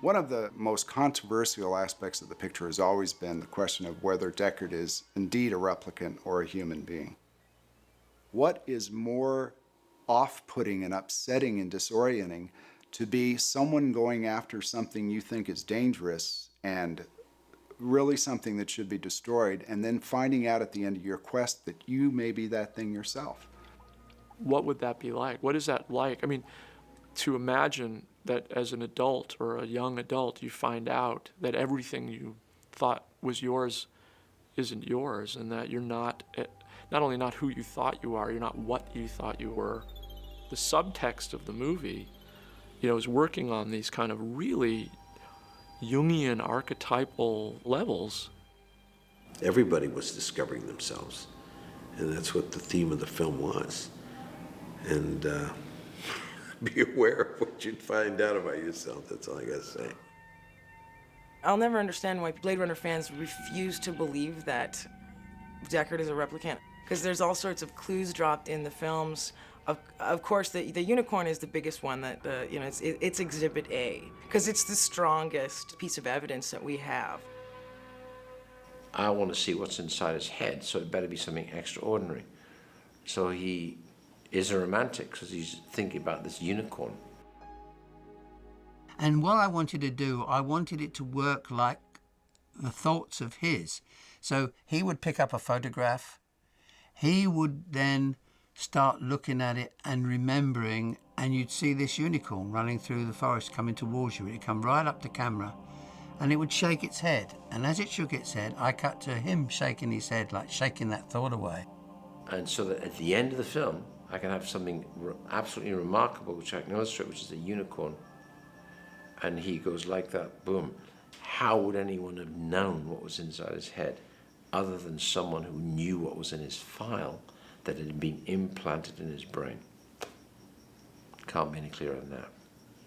One of the most controversial aspects of the picture has always been the question of whether Deckard is indeed a replicant or a human being. What is more off-putting and upsetting and disorienting to be someone going after something you think is dangerous and really something that should be destroyed, and then finding out at the end of your quest that you may be that thing yourself? What would that be like? What is that like? I mean, to imagine that as an adult or a young adult, you find out that everything you thought was yours isn't yours, and that you're not only not who you thought you are, you're not what you thought you were. The subtext of the movie, is working on these kind of really Jungian archetypal levels. Everybody was discovering themselves, and that's what the theme of the film was. And be aware of what you'd find out about yourself. That's all I gotta say. I'll never understand why Blade Runner fans refuse to believe that Deckard is a replicant, because there's all sorts of clues dropped in the films. Of course, the unicorn is the biggest one. That it's Exhibit A, because it's the strongest piece of evidence that we have. I want to see what's inside his head, so it better be something extraordinary. So he is a romantic because he's thinking about this unicorn. And what I wanted to do, I wanted it to work like the thoughts of his. So he would pick up a photograph, he would then start looking at it and remembering, and you'd see this unicorn running through the forest coming towards you. It'd come right up to camera and it would shake its head. And as it shook its head, I cut to him shaking his head, like shaking that thought away. And so that at the end of the film, I can have something absolutely remarkable, which I can illustrate, which is a unicorn. And he goes like that, boom. How would anyone have known what was inside his head other than someone who knew what was in his file that had been implanted in his brain? Can't be any clearer than that.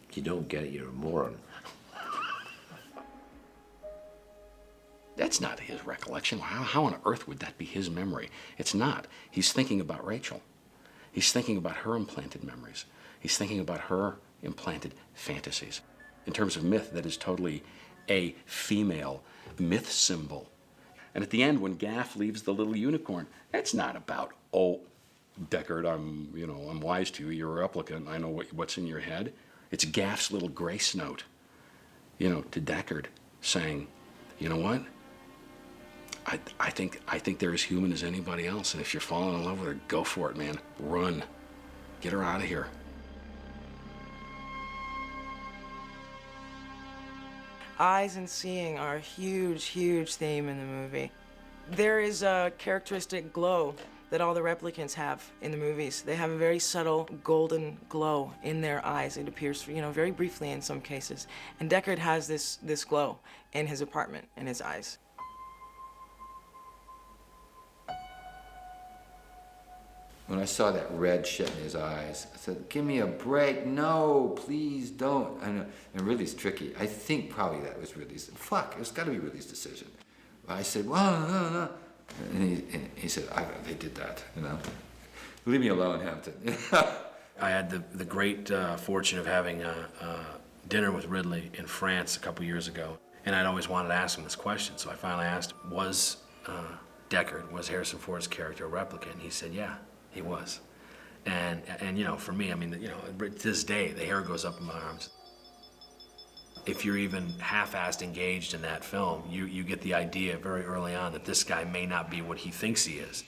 If you don't get it, you're a moron. That's not his recollection. How on earth would that be his memory? It's not. He's thinking about Rachel. He's thinking about her implanted memories. He's thinking about her implanted fantasies. In terms of myth, that is totally a female myth symbol. And at the end, when Gaff leaves the little unicorn, that's not about, oh, Deckard, I'm wise to you, you're a replicant, I know what's in your head. It's Gaff's little grace note, to Deckard, saying, you know what? I think they're as human as anybody else, and if you're falling in love with her, go for it, man. Run. Get her out of here. Eyes and seeing are a huge, huge theme in the movie. There is a characteristic glow that all the replicants have in the movies. They have a very subtle golden glow in their eyes. It appears, very briefly in some cases. And Deckard has this glow in his apartment, in his eyes. When I saw that red shit in his eyes, I said, give me a break. No, please don't. I know. And Ridley's tricky. I think probably that was Ridley's. Fuck, it's got to be Ridley's decision. I said, well, no. And he said, they did that, Leave me alone, Hampton. I had the great fortune of having a dinner with Ridley in France a couple years ago, and I'd always wanted to ask him this question. So I finally asked, was Harrison Ford's character a replicant? And he said, yeah. He was. And for me, to this day, the hair goes up in my arms. If you're even half-assed engaged in that film, you get the idea very early on that this guy may not be what he thinks he is.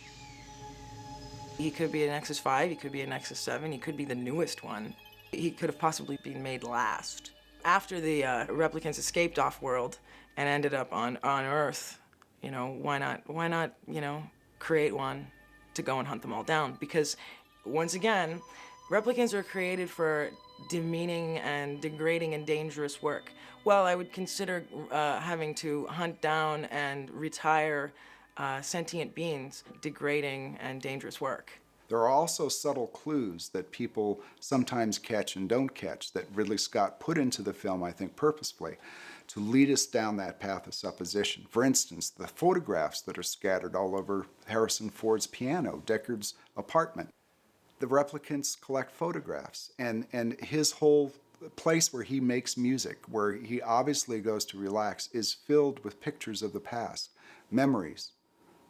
He could be an Nexus 5, he could be a Nexus 7, he could be the newest one. He could have possibly been made last. After the replicants escaped off-world and ended up on Earth, why not, create one to go and hunt them all down? Because, once again, replicants are created for demeaning and degrading and dangerous work. Well, I would consider having to hunt down and retire sentient beings degrading and dangerous work. There are also subtle clues that people sometimes catch and don't catch that Ridley Scott put into the film, I think purposefully, to lead us down that path of supposition. For instance, the photographs that are scattered all over Harrison Ford's piano, Deckard's apartment. The replicants collect photographs, and his whole place where he makes music, where he obviously goes to relax, is filled with pictures of the past, memories,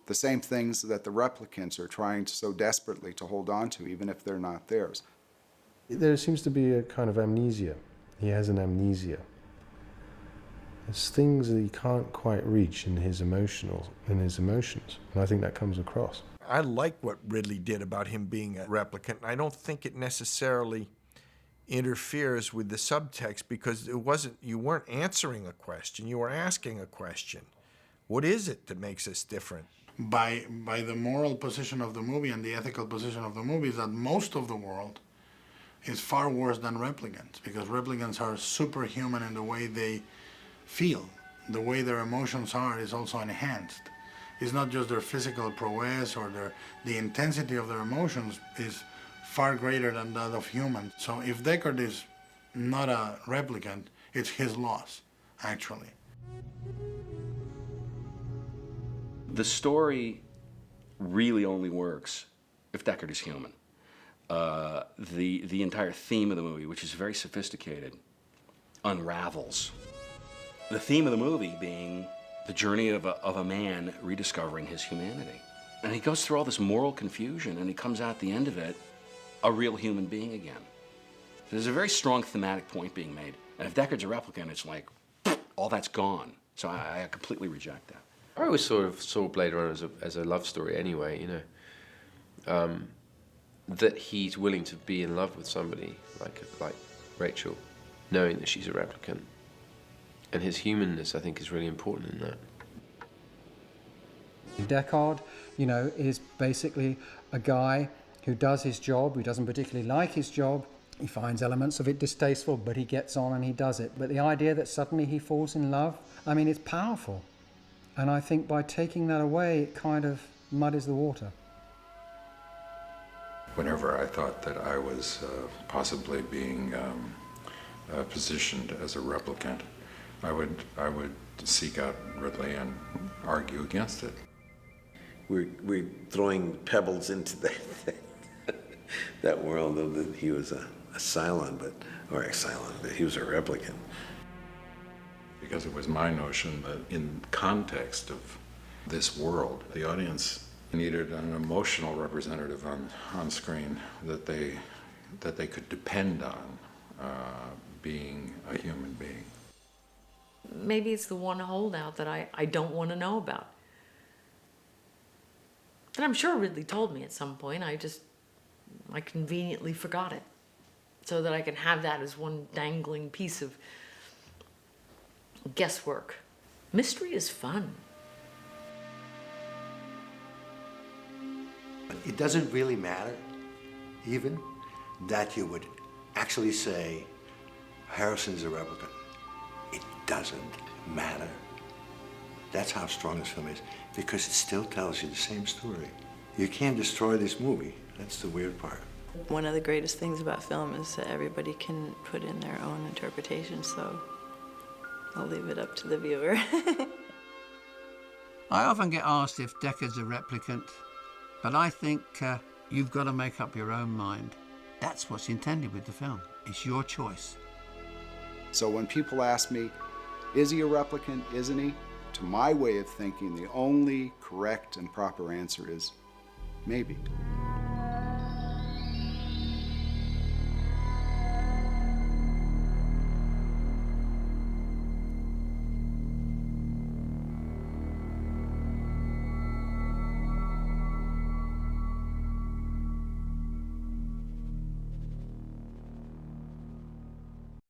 the same things that the replicants are trying so desperately to hold on to, even if they're not theirs. There seems to be a kind of amnesia. He has an amnesia. There's things that he can't quite reach in his emotions, and I think that comes across. I like what Ridley did about him being a replicant. I don't think it necessarily interferes with the subtext, because you weren't answering a question, you were asking a question. What is it that makes us different? By the moral position of the movie and the ethical position of the movie is that most of the world is far worse than replicants, because replicants are superhuman in the way they feel. The way their emotions are is also enhanced. It's not just their physical prowess or the intensity of their emotions is far greater than that of humans. So if Deckard is not a replicant, it's his loss, actually. The story really only works if Deckard is human. The entire theme of the movie, which is very sophisticated, unravels. The theme of the movie being the journey of a man rediscovering his humanity. And he goes through all this moral confusion, and he comes out at the end of it a real human being again. There's a very strong thematic point being made. And if Deckard's a replicant, it's like, all that's gone. So I completely reject that. I always sort of saw Blade Runner as a love story anyway, you know. That he's willing to be in love with somebody like Rachel, knowing that she's a replicant. And his humanness, I think, is really important in that. Deckard, you know, is basically a guy who does his job, who doesn't particularly like his job. He finds elements of it distasteful, but he gets on and he does it. But the idea that suddenly he falls in love, I mean, it's powerful. And I think by taking that away, it kind of muddies the water. Whenever I thought that I was possibly being positioned as a replicant, I would seek out Ridley and argue against it. We're throwing pebbles into that world of that he was a Cylon, but he was a replicant. Because it was my notion that in context of this world, the audience needed an emotional representative on screen that they could depend on being a human being. Maybe it's the one holdout that I don't want to know about. And I'm sure Ridley told me at some point, I conveniently forgot it. So that I can have that as one dangling piece of guesswork. Mystery is fun. It doesn't really matter, even, that you would actually say Harrison's a replicant. It doesn't matter. That's how strong this film is, because it still tells you the same story. You can't destroy this movie. That's the weird part. One of the greatest things about film is that everybody can put in their own interpretation, so I'll leave it up to the viewer. I often get asked if Deckard's a replicant, but I think you've got to make up your own mind. That's what's intended with the film. It's your choice. So when people ask me, is he a replicant, isn't he? To my way of thinking, the only correct and proper answer is maybe.